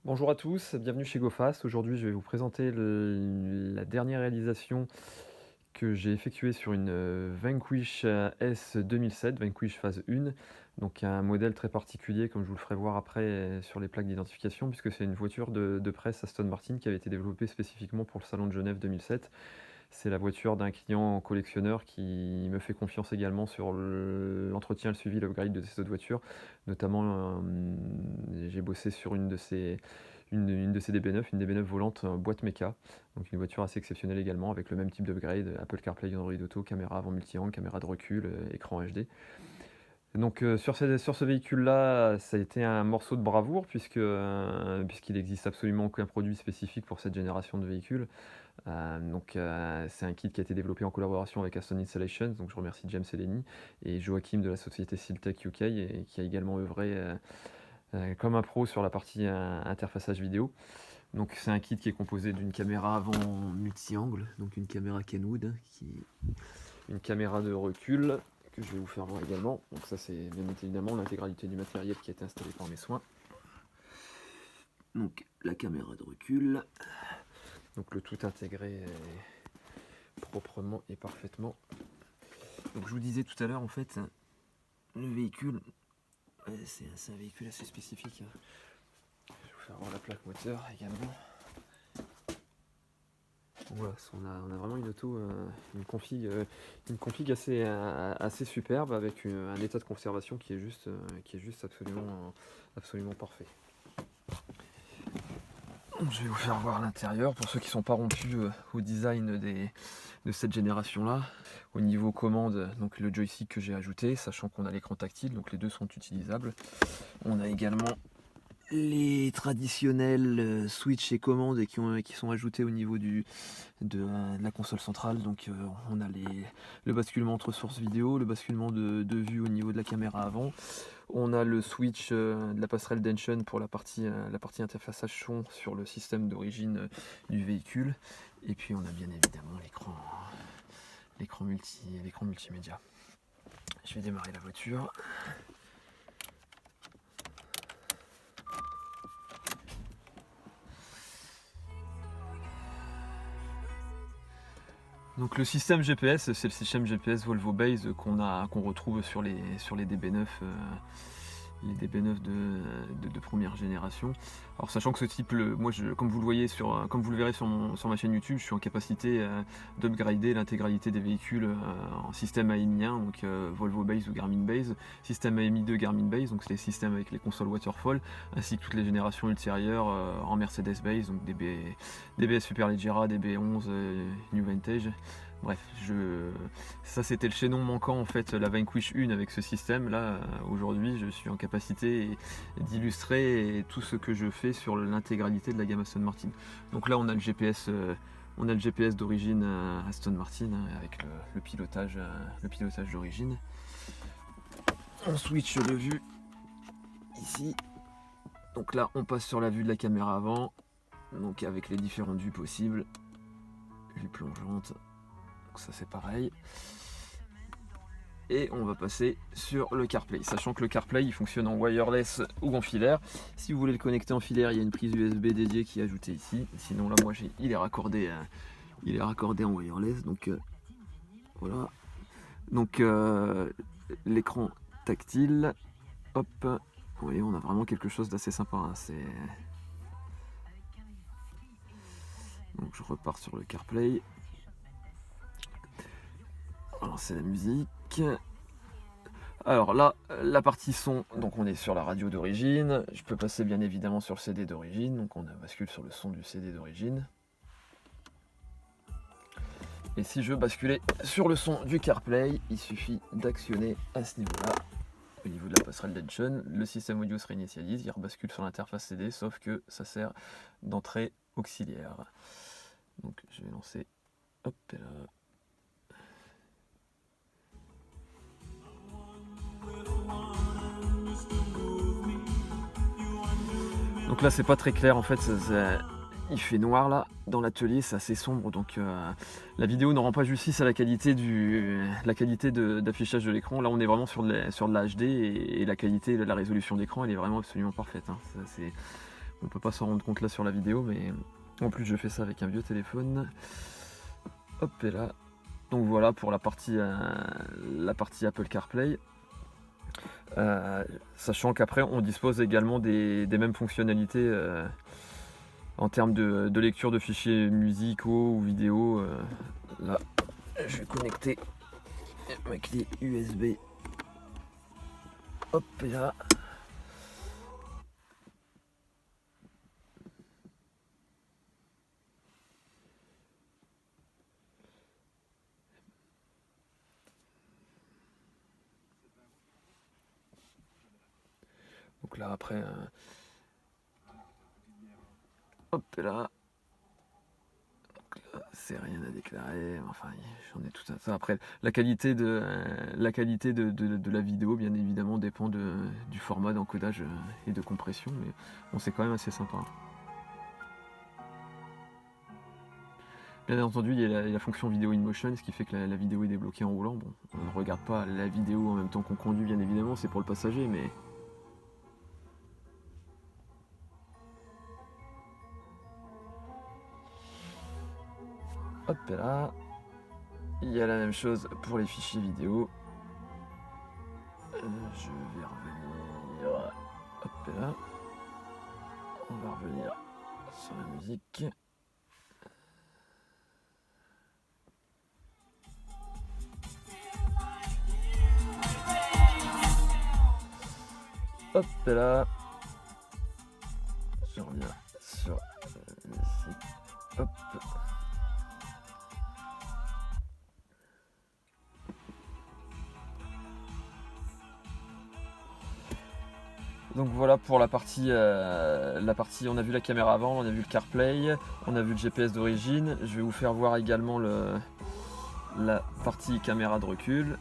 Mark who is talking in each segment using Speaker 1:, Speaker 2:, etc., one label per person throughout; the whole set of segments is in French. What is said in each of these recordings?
Speaker 1: Bonjour à tous, bienvenue chez GoFast. Aujourd'hui, je vais vous présenter la dernière réalisation que j'ai effectuée sur une Vanquish S 2007, Vanquish phase 1. Donc un modèle très particulier, comme je vous le ferai voir après sur les plaques d'identification, puisque c'est une voiture de presse Aston Martin qui avait été développée spécifiquement pour le Salon de Genève 2007. C'est la voiture d'un client collectionneur qui me fait confiance également sur l'entretien, le suivi, l'upgrade de ces autres voitures. Notamment, j'ai bossé sur une de ces DB9, une DB9 volante boîte méca. Donc une voiture assez exceptionnelle également, avec le même type d'upgrade, Apple CarPlay, Android Auto, caméra avant multi-angle, caméra de recul, écran HD. Donc sur ce véhicule-là, ça a été un morceau de bravoure puisqu'il existe absolument aucun produit spécifique pour cette génération de véhicules. C'est un kit qui a été développé en collaboration avec Aston Installations, donc je remercie James Eleni et Joachim de la société Siltech UK et qui a également œuvré comme un pro sur la partie interfaçage vidéo. Donc c'est un kit qui est composé d'une caméra avant multi-angle, donc une caméra Kenwood, une caméra de recul que je vais vous faire voir également. Donc ça c'est bien évidemment l'intégralité du matériel qui a été installé par mes soins. Donc la caméra de recul, donc le tout intégré proprement et parfaitement. Donc je vous disais tout à l'heure en fait, le véhicule, c'est un véhicule assez spécifique. Je vais vous faire voir la plaque moteur également. Voilà, on a vraiment une auto, une config assez superbe avec un état de conservation qui est juste absolument parfait. Donc, je vais vous faire voir l'intérieur pour ceux qui ne sont pas rompus au design de cette génération-là. Au niveau commande, donc le joystick que j'ai ajouté, sachant qu'on a l'écran tactile, donc les deux sont utilisables. On a également les traditionnels switch et commandes et qui sont ajoutés au niveau de la console centrale. Donc on a le basculement entre sources vidéo, le basculement de vue au niveau de la caméra avant. On a le switch de la passerelle Dension pour la partie interfaçage son sur le système d'origine du véhicule. Et puis on a bien évidemment l'écran multimédia. Je vais démarrer la voiture. Donc le système GPS, c'est le système GPS Volvo Base qu'on retrouve sur les DB9, les DB9 de première génération. Alors sachant que ce type, comme vous le voyez comme vous le verrez sur ma chaîne YouTube, je suis en capacité d'upgrader l'intégralité des véhicules en système AMI1, donc Volvo Base ou Garmin Base, système AMI2 Garmin Base, donc c'est les systèmes avec les consoles Waterfall, ainsi que toutes les générations ultérieures en Mercedes Base, donc DBS Superleggera, DB11, New Vintage. Bref, ça c'était le chaînon manquant en fait, la Vanquish 1 avec ce système. Là, aujourd'hui, je suis en capacité d'illustrer tout ce que je fais sur l'intégralité de la gamme Aston Martin. Donc là, on a le GPS d'origine Aston Martin avec le pilotage d'origine. On switch de vue ici. Donc là, on passe sur la vue de la caméra avant, donc avec les différentes vues possibles, vue plongeante. Ça c'est pareil. Et on va passer sur le CarPlay, sachant que le CarPlay il fonctionne en wireless ou en filaire. Si vous voulez le connecter en filaire, il y a une prise USB dédiée qui est ajoutée ici. Sinon là, il est raccordé en wireless. Donc voilà. Donc l'écran tactile. Hop. Vous voyez, on a vraiment quelque chose d'assez sympa. Hein. Donc je repars sur le CarPlay. Alors c'est la musique. Alors là, la partie son, donc on est sur la radio d'origine. Je peux passer bien évidemment sur le CD d'origine, donc on bascule sur le son du CD d'origine. Et si je veux basculer sur le son du CarPlay, il suffit d'actionner à ce niveau-là, au niveau de la passerelle Dension. Le système audio se réinitialise, il rebascule sur l'interface CD, sauf que ça sert d'entrée auxiliaire. Donc je vais lancer, hop là. Donc là c'est pas très clair en fait, il fait noir là dans l'atelier, c'est assez sombre, donc la vidéo ne rend pas justice à la qualité d'affichage de l'écran. Là on est vraiment sur de la HD et la qualité, la résolution d'écran elle est vraiment absolument parfaite. Hein. On peut pas s'en rendre compte là sur la vidéo, mais en plus je fais ça avec un vieux téléphone. Hop et là. Donc voilà pour la partie Apple CarPlay. Sachant qu'après on dispose également des mêmes fonctionnalités en termes de lecture de fichiers musicaux ou vidéo. Là, je vais connecter ma clé USB. Hop et là. Donc là après, hop et là. C'est rien à déclarer, enfin j'en ai tout ça. Après la qualité de la vidéo bien évidemment dépend du format d'encodage et de compression, mais bon, c'est quand même assez sympa. Bien entendu il y a la fonction vidéo in motion, ce qui fait que la vidéo est débloquée en roulant. Bon, on ne regarde pas la vidéo en même temps qu'on conduit bien évidemment, c'est pour le passager, mais hop là. Il y a la même chose pour les fichiers vidéo. Je vais revenir. Hop là. On va revenir sur la musique. Hop là. Je reviens sur la musique. Hop. Donc voilà pour la partie, on a vu la caméra avant, on a vu le CarPlay, on a vu le GPS d'origine. Je vais vous faire voir également la partie caméra de recul.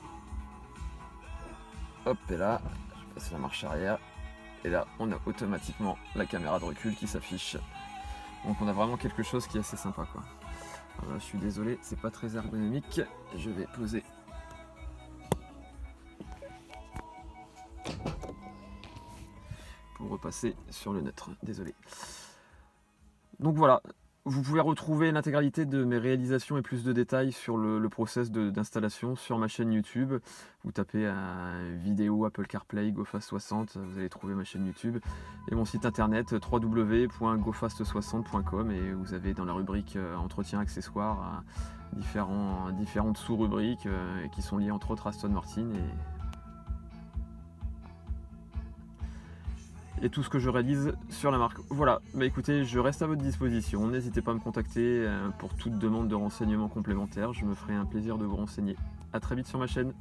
Speaker 1: Hop et là, je passe la marche arrière. Et là, on a automatiquement la caméra de recul qui s'affiche. Donc on a vraiment quelque chose qui est assez sympa, quoi. Alors là, je suis désolé, c'est pas très ergonomique. Je vais poser. Pour repasser sur le neutre, désolé. Donc voilà, vous pouvez retrouver l'intégralité de mes réalisations et plus de détails sur le process d'installation sur ma chaîne YouTube. Vous tapez vidéo Apple CarPlay GoFast60, vous allez trouver ma chaîne YouTube et mon site internet www.gofast60.com, et vous avez dans la rubrique entretien accessoires différentes sous-rubriques qui sont liées entre autres à Aston Martin et tout ce que je réalise sur la marque. Voilà, bah écoutez, je reste à votre disposition, n'hésitez pas à me contacter pour toute demande de renseignements complémentaires, je me ferai un plaisir de vous renseigner. A très vite sur ma chaîne.